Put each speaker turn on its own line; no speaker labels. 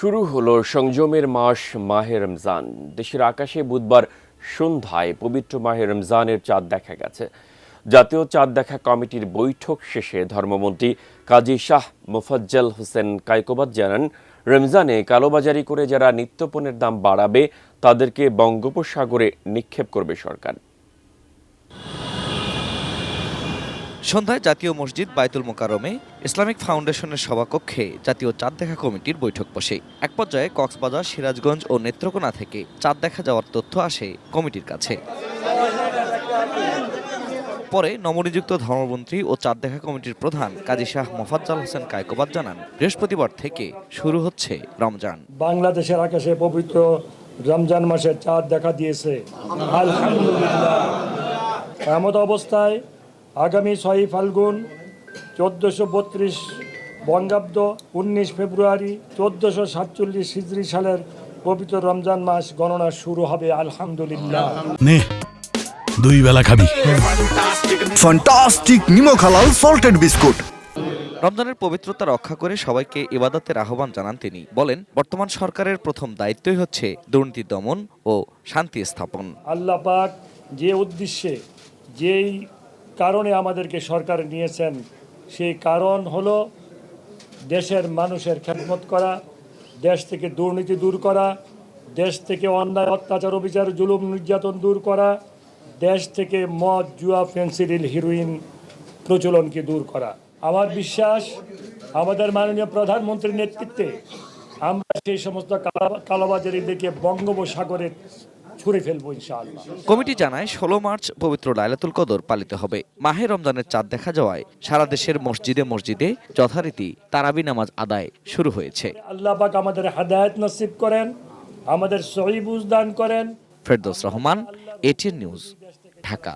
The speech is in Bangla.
শুরু হলো সংযমের মাস মাহে রমজান। দেশের আকাশে বুধবার সন্ধ্যায় পবিত্র মাহে রমজানের চাঁদ দেখা গেছে। জাতীয় চাঁদ দেখা কমিটির বৈঠক শেষে ধর্মমন্ত্রী কাজী শাহ মোফাজ্জল হোসেন কায়কোবাদ জানান, রমজানে কালোবাজারি করে যারা নিত্যপণ্যের দাম বাড়াবে তাদেরকে বঙ্গোপসাগরে নিক্ষেপ করবে সরকার।
সন্ধ্যায় জাতীয় মসজিদ বায়তুল মোকাররমে ইসলামিক ফাউন্ডেশনের সভাকক্ষে জাতীয় চাঁদ দেখা কমিটির বৈঠক বসে। এক পর্যায়ে কক্সবাজার, সিরাজগঞ্জ ও নেত্রকোনা থেকে চাঁদ দেখা যাওয়ার তথ্য আসে কমিটির কাছে। পরে নবনিযুক্ত ধর্মমন্ত্রী ও চাঁদ দেখা কমিটির প্রধান কাজী শাহ মোফাজ্জল হোসেন কায়কোবাদ জানান, বৃহস্পতিবার থেকে শুরু হচ্ছে রমজান।
বাংলাদেশের আকাশে পবিত্র রমজান মাসের চাঁদ দেখা দিয়েছে, আলহামদুলিল্লাহ। এমত অবস্থায় আগামী 6 ফাল্গুন 1432 বঙ্গাব্দ 19 ফেব্রুয়ারি 1447 হিজরি সালের পবিত্র রমজান মাস গণনা শুরু হবে, আলহামদুলিল্লাহ।
নে দুই বেলা খাবি
ফ্যান্টাস্টিক নিমো খালাল সল্টেড বিস্কুট।
রমজানের পবিত্রতা রক্ষা করে সবাইকে ইবাদতের আহ্বান জানান তিনি। বলেন, বর্তমান সরকারের প্রথম দায়িত্বই হচ্ছে দুর্নীতি দমন ও শান্তি স্থাপন।
আল্লাহ পাক যে উদ্দেশ্যে, যেই কারণে আমাদেরকে সরকার নিয়েছেন, সেই কারণ হলো দেশের মানুষের খেদমত করা, দেশ থেকে দুর্নীতি দূর করা, দেশ থেকে অন্যায় অত্যাচার অবিচার জুলুম নির্যাতন দূর করা, দেশ থেকে মদ, জুয়া, ফেন্সিডিল, হিরোইন প্রচলনকে দূর করা। আমার বিশ্বাস আমাদের মাননীয় প্রধানমন্ত্রীর নেতৃত্বে আমরা সেই সমস্ত কালোবাজারিদেরকে বঙ্গোপসাগরে ছুঁড়ে ফেলবো ইনশাআল্লাহ।
কমিটি জানায় 16 মার্চ পবিত্র লাইলাতুল কদর পালিত হবে। মাহে রমজানের চাঁদ দেখা যাওয়ায় সারা দেশের মসজিদে মসজিদে যথারীতি তারাবি নামাজ আদায় শুরু হয়েছে।
আল্লাহ পাক আমাদের হেদায়েত নসিব করেন, আমাদের সহি বুঝ দান করেন।
Ferdous Rahman, ATN news, Dhaka.